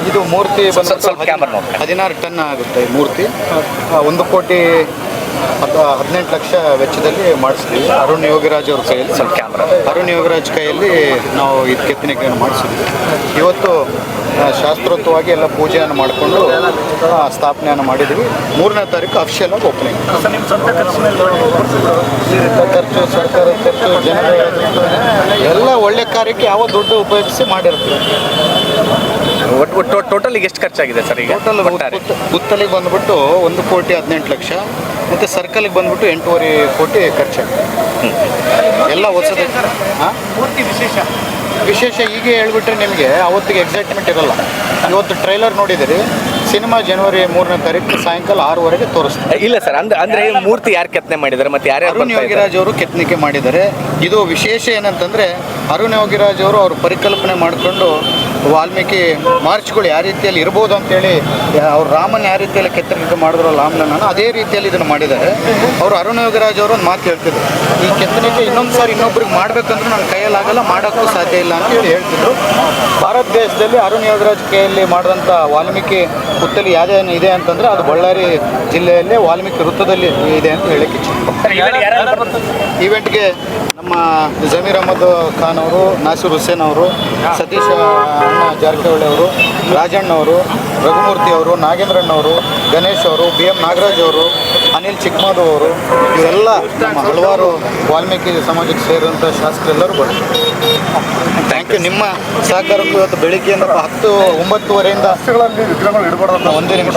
ಇದು ಮೂರ್ತಿ ಸ್ವಲ್ಪ ಕ್ಯಾಮರಾ ನೋಡಿ. 16 ಟನ್ ಆಗುತ್ತೆ ಈ ಮೂರ್ತಿ. 1,18,00,000 ವೆಚ್ಚದಲ್ಲಿ ಮಾಡಿಸ್ತೀವಿ. ಅರುಣ್ ಯೋಗಿರಾಜ್ ಅವ್ರ ಕೈಯಲ್ಲಿ, ಸ್ವಲ್ಪ ಕ್ಯಾಮ್ರಾ. ಅರುಣ್ ಯೋಗಿರಾಜ್ ಕೈಯಲ್ಲಿ ನಾವು ಇದು ಕೆತ್ತನೆಯನ್ನು ಮಾಡಿಸಿದ್ವಿ. ಇವತ್ತು ಶಾಸ್ತ್ರೋಕ್ತವಾಗಿ ಎಲ್ಲ ಪೂಜೆಯನ್ನು ಮಾಡಿಕೊಂಡು ಸ್ಥಾಪನೆಯನ್ನು ಮಾಡಿದ್ವಿ. 3ನೇ ತಾರೀಕು ಅಫಿಷಿಯಲ್ ಆಗಿ ಓಪನಿಂಗ್. ಖರ್ಚು, ಸರ್ಕಾರ ಖರ್ಚು, ಜನರ ಎಲ್ಲ ಒಳ್ಳೆ ಕಾರ್ಯಕ್ಕೆ ಯಾವ ದುಡ್ಡು ಉಪಯೋಗಿಸಿ ಮಾಡಿರ್ತೀವಿ. ಟೋಟಲ್ ಎಷ್ಟು ಖರ್ಚಾಗಿದೆ ಸರ್ ಈಗ? ಟೋಟಲ್ ಪುತ್ತಲಿಗೆ ಬಂದ್ಬಿಟ್ಟು 1,18,00,000 ಮತ್ತು ಸರ್ಕಲ್ಗೆ ಬಂದ್ಬಿಟ್ಟು 8.5 ಕೋಟಿ ಖರ್ಚಾಗಿದೆ. ಎಲ್ಲ ಹೊಸದು. ವಿಶೇಷ ಹೀಗೆ ಹೇಳ್ಬಿಟ್ರೆ ನಿಮಗೆ ಅವತ್ತಿಗೆ ಎಕ್ಸೈಟ್ಮೆಂಟ್ ಇರಲ್ಲ. ಇವತ್ತು ಟ್ರೈಲರ್ ನೋಡಿದಿರಿ, ಸಿನಿಮಾ ಜನವರಿ 3ನೇ ತಾರೀಕು ಸಾಯಂಕಾಲ 6:00ವರೆಗೆ ತೋರಿಸ್ತಾರೆ. ಇಲ್ಲ ಸರ್, ಅಂದ್ರೆ ಮೂರ್ತಿ ಯಾರು ಕೆತ್ತನೆ ಮಾಡಿದ್ದಾರೆ ಮತ್ತು ಯಾರ್ಯಾರು? ಅರುಣ್ ಯೋಗಿರಾಜ್ ಅವರು ಕೆತ್ತನಿಕೆ ಮಾಡಿದ್ದಾರೆ. ಇದು ವಿಶೇಷ ಏನಂತಂದರೆ, ಅರುಣ್ ಯೋಗಿರಾಜ್ ಅವರು ಅವ್ರ ಪರಿಕಲ್ಪನೆ ಮಾಡಿಕೊಂಡು ವಾಲ್ಮೀಕಿ ಮಾರ್ಚ್ಗಳು ಯಾವ ರೀತಿಯಲ್ಲಿ ಇರ್ಬೋದು ಅಂತೇಳಿ, ಅವ್ರು ರಾಮನ ಯಾವ ರೀತಿಯಲ್ಲಿ ಕೆತ್ತನಿಕೆ ಮಾಡಿದ್ರು ರಾಮನನ್ನು, ಅದೇ ರೀತಿಯಲ್ಲಿ ಇದನ್ನು ಮಾಡಿದ್ದಾರೆ. ಅವರು ಅರುಣ್ ಯೋಗಿರಾಜ್ ಅವರು ಒಂದು ಮಾತು ಹೇಳ್ತಿದ್ರು, ಈ ಕೆತ್ತನಿಕೆ ಇನ್ನೊಂದು ಸಾರಿ ಇನ್ನೊಬ್ರಿಗೆ ಮಾಡಬೇಕಂದ್ರೆ ನನ್ನ ಕೈಯಲ್ಲಾಗಲ್ಲ, ಮಾಡೋಕ್ಕೂ ಸಾಧ್ಯ ಇಲ್ಲ ಅಂತೇಳಿ ಹೇಳ್ತಿದ್ರು. ಭಾರತ ದೇಶದಲ್ಲಿ ಅರುಣ್ ಯೋಗಿರಾಜ್ ಕೈಯಲ್ಲಿ ಮಾಡಿದಂಥ ವಾಲ್ಮೀಕಿ ಪುತ್ತಲಿ ಯಾವುದೇನು ಇದೆ ಅಂತಂದರೆ ಅದು ಬಳ್ಳಾರಿ ಜಿಲ್ಲೆಯಲ್ಲೇ ವಾಲ್ಮೀಕಿ ವೃತ್ತದಲ್ಲಿ ಇದೆ ಅಂತ ಹೇಳಕ್ಕೆ ಇಚ್ಛೆ. ಈವೆಂಟ್ಗೆ ನಮ್ಮ ಜಮೀರ್ ಅಹಮದ್ ಖಾನ್ ಅವರು, ನಾಸಿರ್ ಹುಸೇನ್ ಅವರು, ಸತೀಶ್ ಅಣ್ಣ ಜಾರಕಿಹೊಳಿ ಅವರು, ರಾಜಣ್ಣ ಅವರು, ರಘುಮೂರ್ತಿ ಅವರು, ನಾಗೇಂದ್ರಣ್ಣವರು, ಗಣೇಶ್ ಅವರು, BM ನಾಗರಾಜ್ ಅವರು, ಅನಿಲ್ ಚಿಕ್ಕಮಾಧವ್ ಅವರು, ಇವರೆಲ್ಲ ನಮ್ಮ ಹಲವಾರು ವಾಲ್ಮೀಕಿ ಸಮಾಜಕ್ಕೆ ಸೇರಿದಂಥ ಶಾಸಕರೆಲ್ಲರೂ ಬರ್ತಾರೆ. Thank you. ನಿಮ್ಮ ಸಹಕಾರಕ್ಕೂ ಇವತ್ತು ಬೆಳಿಗ್ಗೆಯಿಂದ 9:30ರಿಂದ ಒಂದೇ ನಿಮಿಷ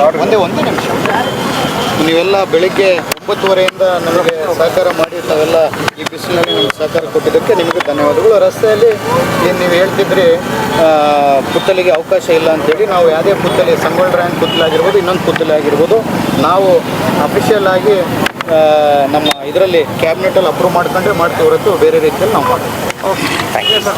ನೀವೆಲ್ಲ ಬೆಳಿಗ್ಗೆ 9:30ರಿಂದ ನಮಗೆ ಸಹಕಾರ ಮಾಡಿ ತಾವೆಲ್ಲ ಈ ಬಿಸಿಲಿನಲ್ಲಿ ನಮಗೆ ಸಹಕಾರ ಕೊಟ್ಟಿದ್ದಕ್ಕೆ ನಿಮಗೆ ಧನ್ಯವಾದಗಳು. ರಸ್ತೆಯಲ್ಲಿ ಏನು ನೀವು ಹೇಳ್ತಿದ್ರಿ ಪುತ್ತಲಿಗೆ ಅವಕಾಶ ಇಲ್ಲ ಅಂತೇಳಿ, ನಾವು ಯಾವುದೇ ಪುತ್ತಲಿ, ಸಂಗೊಳ್ಳಿ ರಾಯಣ್ಣ ಪುತ್ತಲಿ ಆಗಿರ್ಬೋದು, ಇನ್ನೊಂದು ಪುತ್ತಲಿ ಆಗಿರ್ಬೋದು, ನಾವು ಅಫಿಷಿಯಲ್ ಆಗಿ ನಮ್ಮ ಇದರಲ್ಲಿ ಕ್ಯಾಬಿನೆಟಲ್ಲಿ ಅಪ್ರೂವ್ ಮಾಡ್ಕೊಂಡ್ರೆ ಮಾಡ್ತೀವಿ ಹೊರತು ಬೇರೆ ರೀತಿಯಲ್ಲಿ ನಾವು ಮಾಡ್ತೀವಿ. Thank you sir.